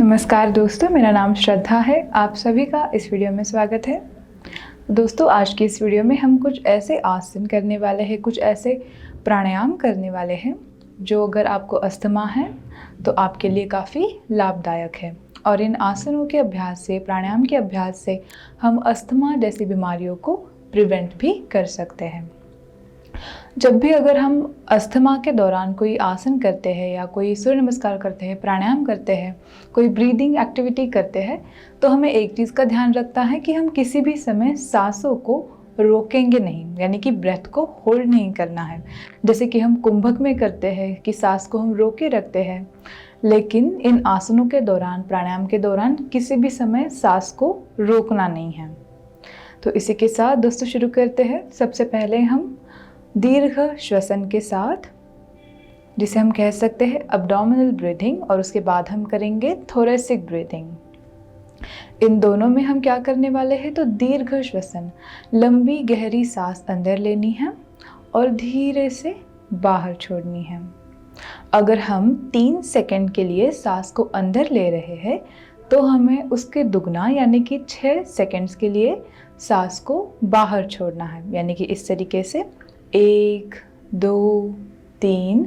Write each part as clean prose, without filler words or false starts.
नमस्कार दोस्तों, मेरा नाम श्रद्धा है। आप सभी का इस वीडियो में स्वागत है। दोस्तों, आज की इस वीडियो में हम कुछ ऐसे आसन करने वाले हैं, कुछ ऐसे प्राणायाम करने वाले हैं जो अगर आपको अस्थमा है तो आपके लिए काफ़ी लाभदायक है। और इन आसनों के अभ्यास से, प्राणायाम के अभ्यास से हम अस्थमा जैसी बीमारियों को प्रिवेंट भी कर सकते हैं। जब भी अगर हम अस्थमा के दौरान कोई आसन करते हैं या कोई सूर्य नमस्कार करते हैं, प्राणायाम करते हैं, कोई ब्रीदिंग एक्टिविटी करते हैं, तो हमें एक चीज़ का ध्यान रखता है कि हम किसी भी समय सांसों को रोकेंगे नहीं, यानी कि ब्रेथ को होल्ड नहीं करना है। जैसे कि हम कुंभक में करते हैं कि सांस को हम रोके रखते हैं, लेकिन इन आसनों के दौरान, प्राणायाम के दौरान किसी भी समय सांस को रोकना नहीं है। तो इसी के साथ दोस्तों शुरू करते हैं। सबसे पहले हम दीर्घ श्वसन के साथ, जिसे हम कह सकते हैं एब्डोमिनल ब्रीथिंग, और उसके बाद हम करेंगे थोरेसिक ब्रीथिंग। इन दोनों में हम क्या करने वाले हैं, तो दीर्घ श्वसन, लंबी गहरी सांस अंदर लेनी है और धीरे से बाहर छोड़नी है। अगर हम 3 सेकंड के लिए सांस को अंदर ले रहे हैं तो हमें उसके दुगना यानी कि 6 सेकंड्स के लिए सांस को बाहर छोड़ना है। यानी कि इस तरीके से 1 2 3,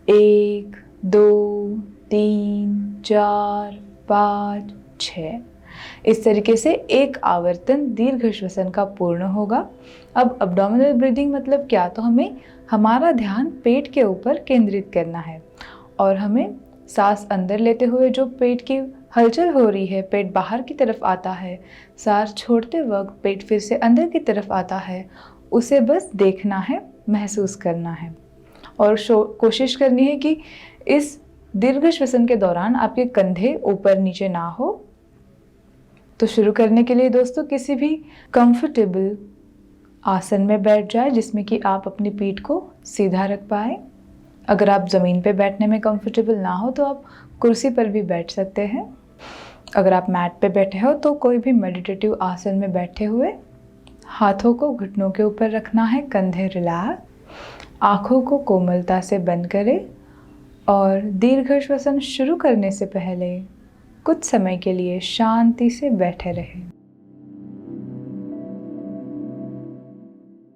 1 2 3 4 5 6। इस तरीके से एक आवर्तन दीर्घ श्वसन का पूर्ण होगा। अब एब्डोमिनल ब्रीदिंग मतलब क्या, तो हमें हमारा ध्यान पेट के ऊपर केंद्रित करना है और हमें सांस अंदर लेते हुए जो पेट की हलचल हो रही है, पेट बाहर की तरफ आता है, सांस छोड़ते वक्त पेट फिर से अंदर की तरफ आता है, उसे बस देखना है, महसूस करना है। और कोशिश करनी है कि इस दीर्घ श्वसन के दौरान आपके कंधे ऊपर नीचे ना हो। तो शुरू करने के लिए दोस्तों किसी भी कंफर्टेबल आसन में बैठ जाए जिसमें कि आप अपनी पीठ को सीधा रख पाए। अगर आप ज़मीन पे बैठने में कंफर्टेबल ना हो तो आप कुर्सी पर भी बैठ सकते हैं। अगर आप मैट पे बैठे हो तो कोई भी मेडिटेटिव आसन में बैठे हुए हाथों को घुटनों के ऊपर रखना है, कंधे रिलैक्स, आँखों को कोमलता से बंद करें और दीर्घ श्वसन शुरू करने से पहले कुछ समय के लिए शांति से बैठे रहें।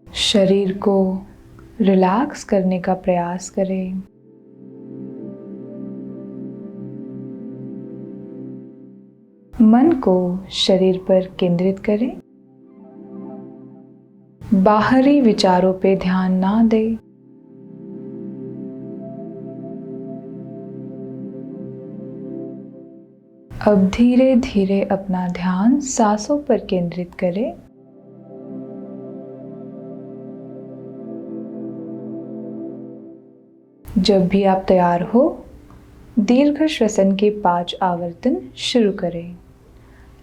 शरीर को रिलैक्स करने का प्रयास करें। मन को शरीर पर केंद्रित करें। बाहरी विचारों पे ध्यान ना दें। अब धीरे धीरे अपना ध्यान सांसों पर केंद्रित करें। जब भी आप तैयार हो, दीर्घ श्वसन के 5 आवर्तन शुरू करें।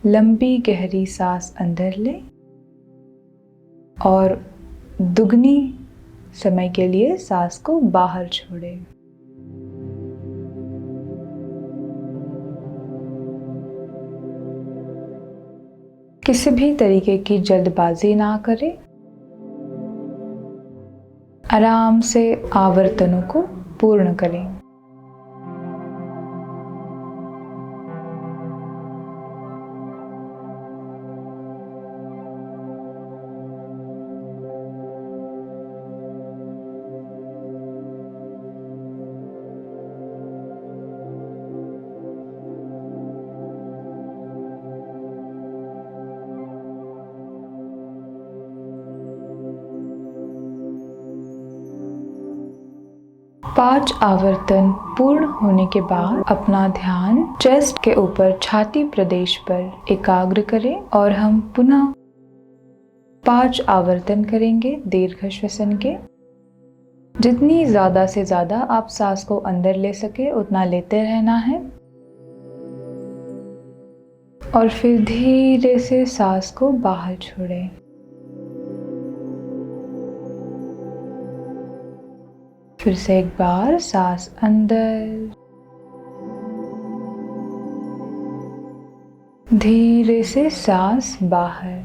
लंबी गहरी सांस अंदर लें और दुगनी समय के लिए सांस को बाहर छोड़ें। किसी भी तरीके की जल्दबाजी ना करें। आराम से आवर्तनों को पूर्ण करें। पांच आवर्तन पूर्ण होने के बाद अपना ध्यान चेस्ट के ऊपर, छाती प्रदेश पर एकाग्र करें और हम पुनः 5 आवर्तन करेंगे दीर्घ श्वसन के। जितनी ज़्यादा से ज़्यादा आप सांस को अंदर ले सके उतना लेते रहना है और फिर धीरे से सांस को बाहर छोड़ें। फिर से एक बार सांस अंदर, धीरे से सांस बाहर।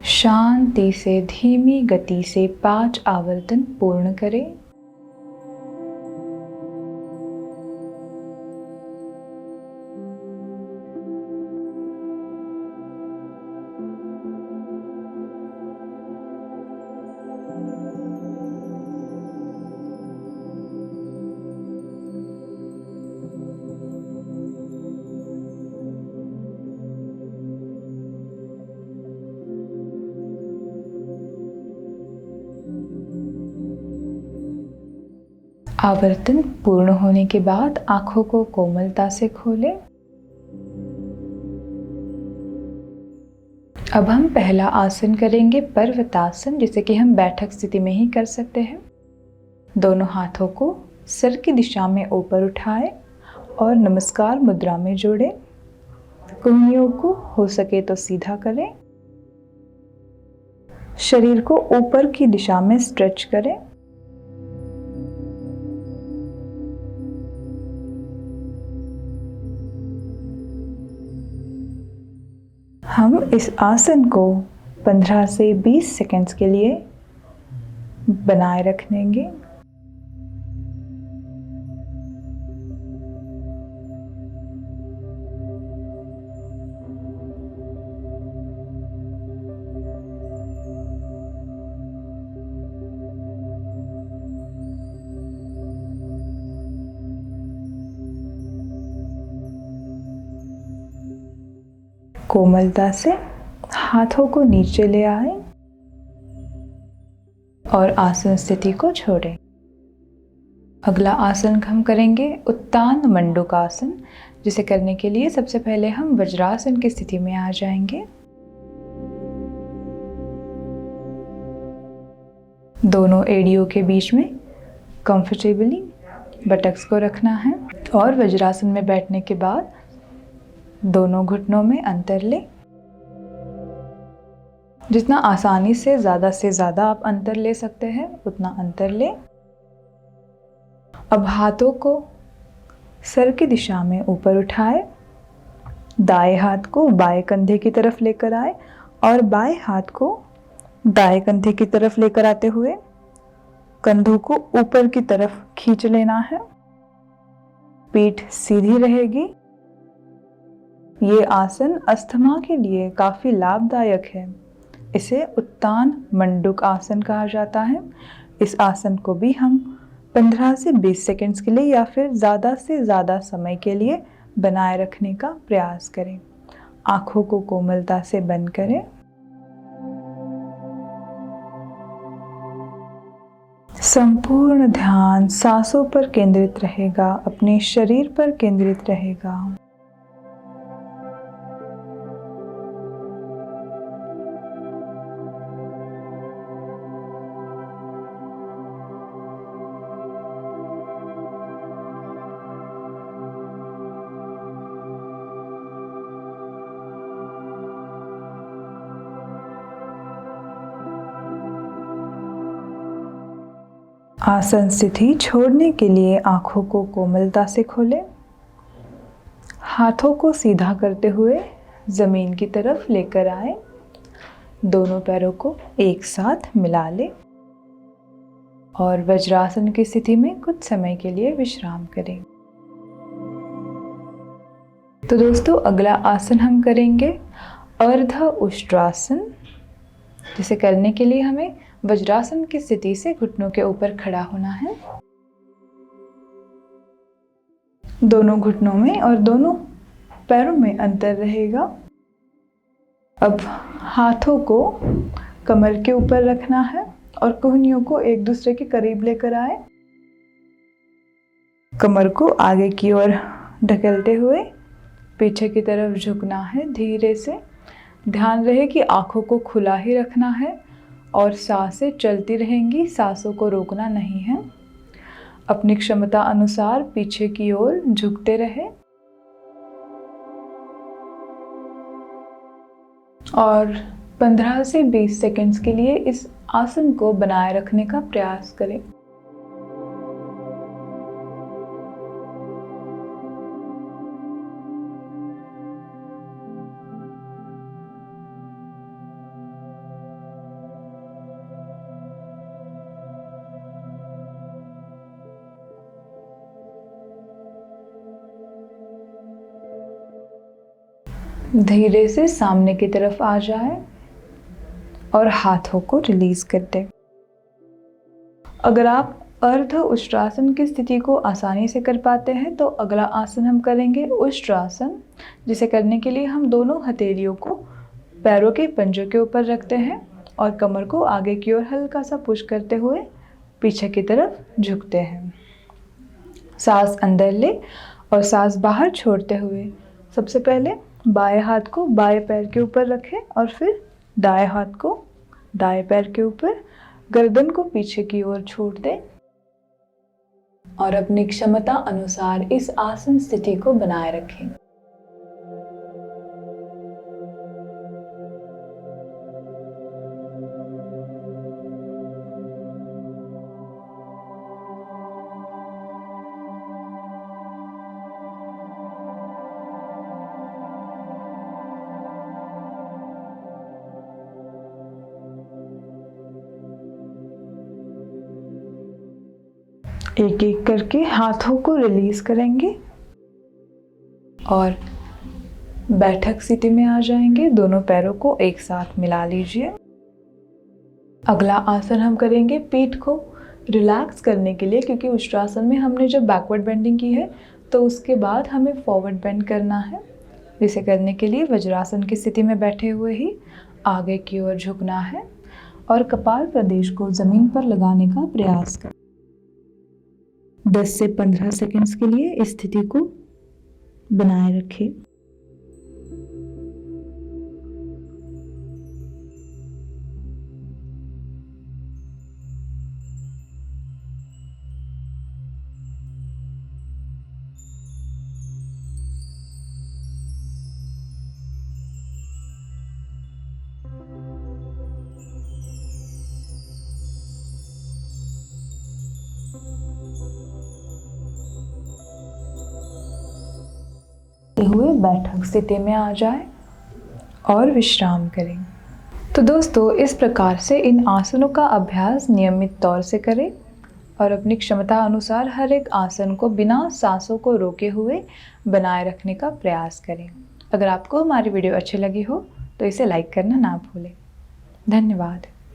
शांति से धीमी गति से 5 आवर्तन पूर्ण करें। आवर्तन पूर्ण होने के बाद आंखों को कोमलता से खोलें। अब हम पहला आसन करेंगे पर्वतासन, जिसे कि हम बैठक स्थिति में ही कर सकते हैं। दोनों हाथों को सिर की दिशा में ऊपर उठाएं और नमस्कार मुद्रा में जोड़ें। कूहनियों को हो सके तो सीधा करें। शरीर को ऊपर की दिशा में स्ट्रेच करें। हम इस आसन को 15 से 20 सेकंड्स के लिए बनाए रखेंगे। कोमलता से हाथों को नीचे ले आए और आसन स्थिति को छोड़ें। अगला आसन हम करेंगे उत्तान मंडूकासन, जिसे करने के लिए सबसे पहले हम वज्रासन की स्थिति में आ जाएंगे। दोनों एड़ियों के बीच में कंफर्टेबली बटक्स को रखना है और वज्रासन में बैठने के बाद दोनों घुटनों में अंतर लें। जितना आसानी से ज़्यादा आप अंतर ले सकते हैं उतना अंतर लें। अब हाथों को सर की दिशा में ऊपर उठाएं। दाएं हाथ को बाएं कंधे की तरफ लेकर आए और बाएं हाथ को दाएं कंधे की तरफ लेकर आते हुए कंधों को ऊपर की तरफ खींच लेना है। पीठ सीधी रहेगी। ये आसन अस्थमा के लिए काफ़ी लाभदायक है। इसे उत्तान मंडूक आसन कहा जाता है। इस आसन को भी हम 15 से 20 सेकंड्स के लिए या फिर ज़्यादा से ज़्यादा समय के लिए बनाए रखने का प्रयास करें। आँखों को कोमलता से बंद करें। संपूर्ण ध्यान सांसों पर केंद्रित रहेगा, अपने शरीर पर केंद्रित रहेगा। आसन स्थिति छोड़ने के लिए आंखों को कोमलता से खोलें। हाथों को सीधा करते हुए जमीन की तरफ लेकर आए। दोनों पैरों को एक साथ मिला लें और वज्रासन की स्थिति में कुछ समय के लिए विश्राम करें। तो दोस्तों, अगला आसन हम करेंगे अर्ध उष्ट्रासन, जिसे करने के लिए हमें वज्रासन की स्थिति से घुटनों के ऊपर खड़ा होना है। दोनों घुटनों में और दोनों पैरों में अंतर रहेगा। अब हाथों को कमर के ऊपर रखना है और कूहनियों को एक दूसरे के करीब लेकर आए। कमर को आगे की ओर ढकेलते हुए पीछे की तरफ झुकना है धीरे से। ध्यान रहे कि आंखों को खुला ही रखना है और सांसें चलती रहेंगी, सांसों को रोकना नहीं है। अपनी क्षमता अनुसार पीछे की ओर झुकते रहे और 15 से 20 सेकंड्स के लिए इस आसन को बनाए रखने का प्रयास करें। धीरे से सामने की तरफ आ जाए और हाथों को रिलीज कर दें। अगर आप अर्ध उष्ट्रासन की स्थिति को आसानी से कर पाते हैं तो अगला आसन हम करेंगे उष्ट्रासन, जिसे करने के लिए हम दोनों हथेलियों को पैरों के पंजों के ऊपर रखते हैं और कमर को आगे की ओर हल्का सा पुश करते हुए पीछे की तरफ झुकते हैं। सांस अंदर ले और सांस बाहर छोड़ते हुए सबसे पहले बाएं हाथ को बाएं पैर के ऊपर रखें और फिर दाएं हाथ को दाएं पैर के ऊपर, गर्दन को पीछे की ओर छोड़ दें और अपनी क्षमता अनुसार इस आसन स्थिति को बनाए रखें। एक एक करके हाथों को रिलीज करेंगे और बैठक स्थिति में आ जाएंगे। दोनों पैरों को एक साथ मिला लीजिए। अगला आसन हम करेंगे पीठ को रिलैक्स करने के लिए, क्योंकि उष्ट्रासन में हमने जब बैकवर्ड बेंडिंग की है तो उसके बाद हमें फॉरवर्ड बेंड करना है। इसे करने के लिए वज्रासन की स्थिति में बैठे हुए ही आगे की ओर झुकना है और कपाल प्रदेश को जमीन पर लगाने का प्रयास करें। 10 से 15 सेकंड्स के लिए इस स्थिति को बनाए रखें। हुए बैठक स्थिति में आ जाए और विश्राम करें। तो दोस्तों, इस प्रकार से इन आसनों का अभ्यास नियमित तौर से करें और अपनी क्षमता अनुसार हर एक आसन को बिना सांसों को रोके हुए बनाए रखने का प्रयास करें। अगर आपको हमारी वीडियो अच्छी लगी हो तो इसे लाइक करना ना भूलें। धन्यवाद।